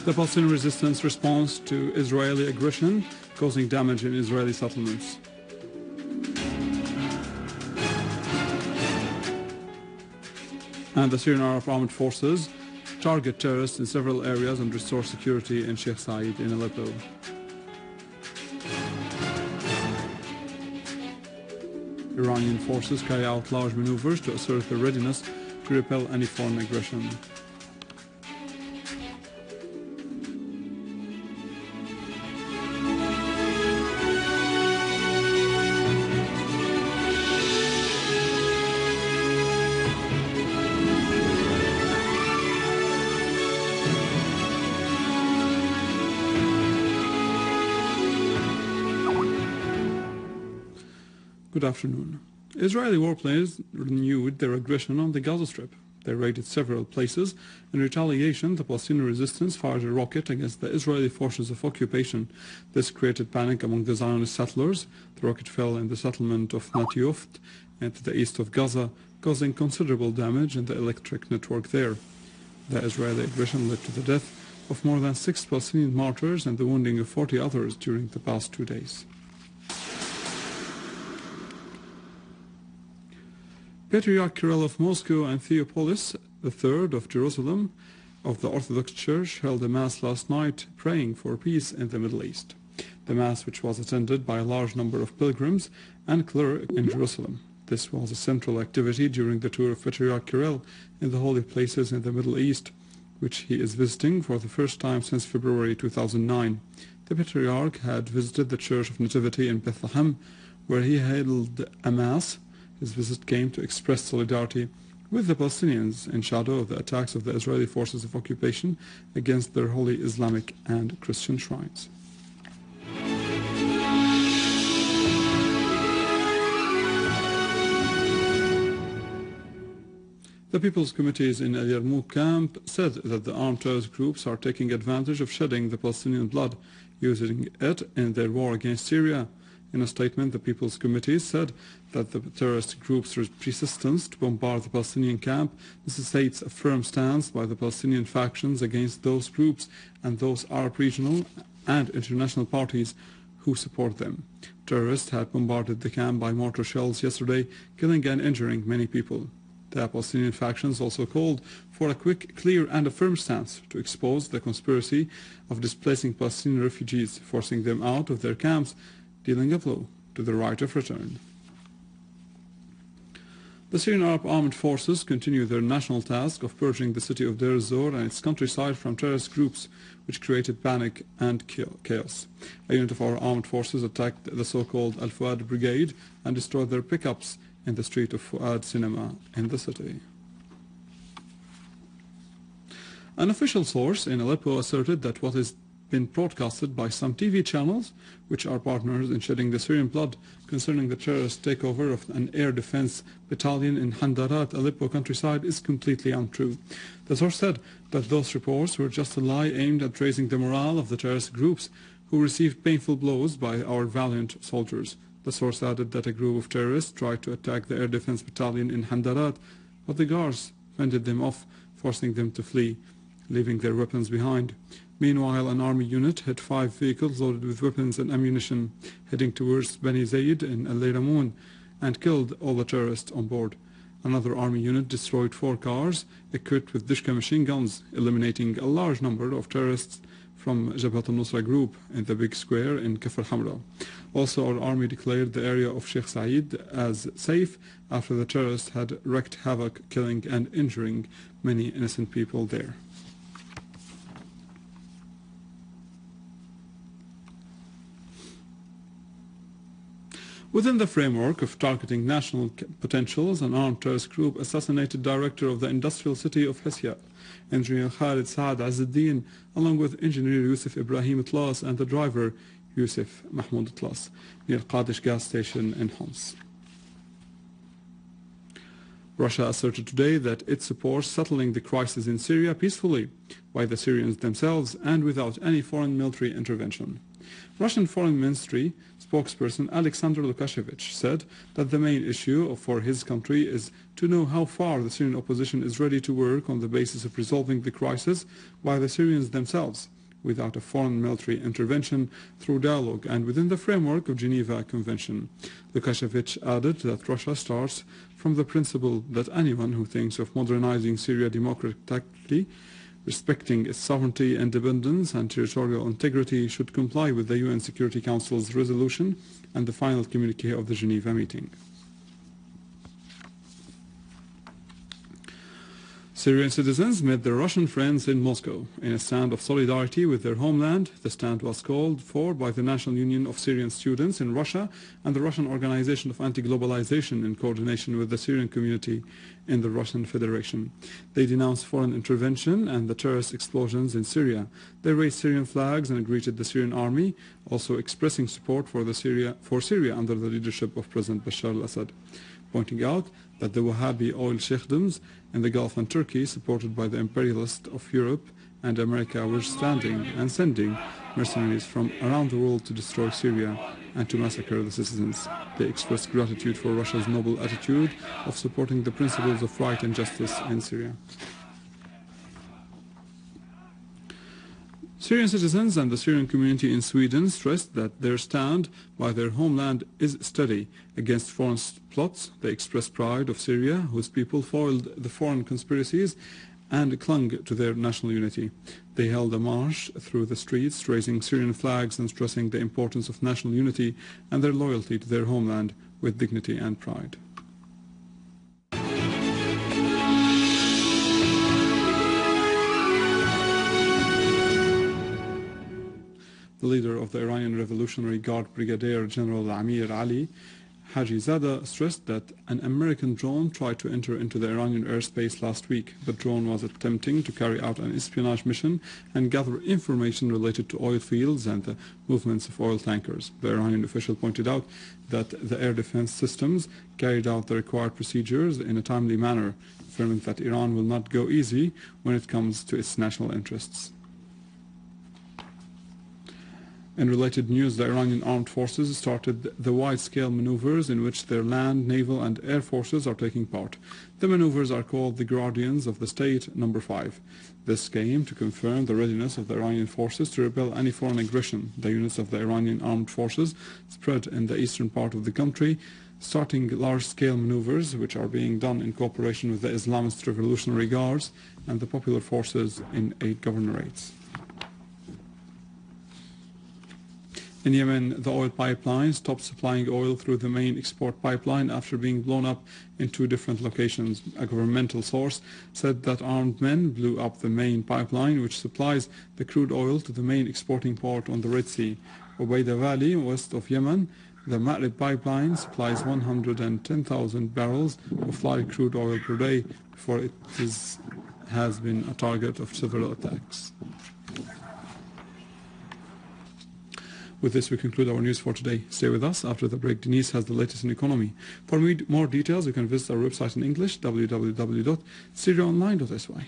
The Palestinian resistance response to Israeli aggression, causing damage in Israeli settlements. And the Syrian Arab Armed Forces target terrorists in several areas and restore security in Sheikh Said in Aleppo. Iranian forces carry out large maneuvers to assert their readiness to repel any foreign aggression. Good afternoon. Israeli warplanes renewed their aggression on the Gaza Strip. They raided several places. In retaliation, the Palestinian resistance fired a rocket against the Israeli forces of occupation. This created panic among the Zionist settlers. The rocket fell in the settlement of Natioft and to the east of Gaza, causing considerable damage in the electric network there. The Israeli aggression led to the death of more than 6 Palestinian martyrs and the wounding of 40 others during the past 2 days. Patriarch Kirill of Moscow and Theopolis III of Jerusalem of the Orthodox Church held a Mass last night praying for peace in the Middle East. The Mass, which was attended by a large number of pilgrims and clergy in Jerusalem. This was a central activity during the tour of Patriarch Kirill in the holy places in the Middle East, which he is visiting for the first time since February 2009. The Patriarch had visited the Church of Nativity in Bethlehem, where he held a Mass. His visit came to express solidarity with the Palestinians in shadow of the attacks of the Israeli forces of occupation against their holy Islamic and Christian shrines. The People's Committees in al-Yarmouk camp said that the armed terrorist groups are taking advantage of shedding the Palestinian blood, using it in their war against Syria. In a statement, the People's Committee said that the terrorist group's persistence to bombard the Palestinian camp necessitates a firm stance by the Palestinian factions against those groups and those Arab regional and international parties who support them. Terrorists had bombarded the camp by mortar shells yesterday, killing and injuring many people. The Palestinian factions also called for a quick, clear and a firm stance to expose the conspiracy of displacing Palestinian refugees, forcing them out of their camps, dealing a blow to the right of return. The Syrian Arab Armed Forces continue their national task of purging the city of Deir ez-Zor and its countryside from terrorist groups, which created panic and chaos. A unit of our armed forces attacked the so-called Al-Fuad Brigade and destroyed their pickups in the street of Fuad Cinema in the city. An official source in Aleppo asserted that what has been broadcasted by some TV channels, which are partners in shedding the Syrian blood concerning the terrorist takeover of an air defense battalion in Handarat, Aleppo countryside, is completely untrue. The source said that those reports were just a lie aimed at raising the morale of the terrorist groups who received painful blows by our valiant soldiers. The source added that a group of terrorists tried to attack the air defense battalion in Handarat, but the guards fended them off, forcing them to flee, leaving their weapons behind. Meanwhile, an army unit hit 5 vehicles loaded with weapons and ammunition heading towards Beni Zaid in al-Yarmouk and killed all the terrorists on board. Another army unit destroyed 4 cars equipped with Dishka machine guns, eliminating a large number of terrorists from Jabhat al-Nusra group in the big square in Kafr Hamra. Also, our army declared the area of Sheikh Said as safe after the terrorists had wreaked havoc, killing and injuring many innocent people there. Within the framework of targeting national potentials, an armed terrorist group assassinated director of the industrial city of Hesya, Engineer Khalid Saad Azzuddin, along with engineer Yusuf Ibrahim Tlas and the driver Yusuf Mahmoud Tlas, near Qadish gas station in Homs. Russia asserted today that it supports settling the crisis in Syria peacefully by the Syrians themselves and without any foreign military intervention. Russian Foreign Ministry spokesperson Alexander Lukashevich said that the main issue for his country is to know how far the Syrian opposition is ready to work on the basis of resolving the crisis by the Syrians themselves, without a foreign military intervention through dialogue and within the framework of Geneva Convention. Lukashevich added that Russia starts from the principle that anyone who thinks of modernizing Syria democratically, respecting its sovereignty, independence and territorial integrity, should comply with the UN Security Council's resolution and the final communique of the Geneva meeting. Syrian citizens met their Russian friends in Moscow. In a stand of solidarity with their homeland, the stand was called for by the National Union of Syrian Students in Russia and the Russian Organization of Anti-Globalization in coordination with the Syrian community in the Russian Federation. They denounced foreign intervention and the terrorist explosions in Syria. They raised Syrian flags and greeted the Syrian army, also expressing support for Syria under the leadership of President Bashar al-Assad, pointing out that the Wahhabi oil sheikhdoms in the Gulf and Turkey, supported by the imperialists of Europe and America, were standing and sending mercenaries from around the world to destroy Syria and to massacre the citizens. They expressed gratitude for Russia's noble attitude of supporting the principles of right and justice in Syria. Syrian citizens and the Syrian community in Sweden stressed that their stand by their homeland is steady against foreign plots. They expressed pride of Syria, whose people foiled the foreign conspiracies and clung to their national unity. They held a march through the streets, raising Syrian flags and stressing the importance of national unity and their loyalty to their homeland with dignity and pride. The leader of the Iranian Revolutionary Guard, Brigadier General Amir Ali Hajizadeh, stressed that an American drone tried to enter into the Iranian airspace last week. The drone was attempting to carry out an espionage mission and gather information related to oil fields and the movements of oil tankers. The Iranian official pointed out that the air defense systems carried out the required procedures in a timely manner, affirming that Iran will not go easy when it comes to its national interests. In related news, the Iranian armed forces started the wide-scale maneuvers in which their land, naval and air forces are taking part. The maneuvers are called the Guardians of the State No. 5. This came to confirm the readiness of the Iranian forces to repel any foreign aggression. The units of the Iranian armed forces spread in the eastern part of the country, starting large-scale maneuvers which are being done in cooperation with the Islamist Revolutionary Guards and the popular forces in 8 governorates. In Yemen, the oil pipeline stopped supplying oil through the main export pipeline after being blown up in 2 different locations. A governmental source said that armed men blew up the main pipeline, which supplies the crude oil to the main exporting port on the Red Sea. Ubaida Valley, west of Yemen, the Ma'rib pipeline supplies 110,000 barrels of light crude oil per day before it has been a target of several attacks. With this, we conclude our news for today. Stay with us. After the break, Denise has the latest in economy. For more details, you can visit our website in English, www.syriaonline.sy.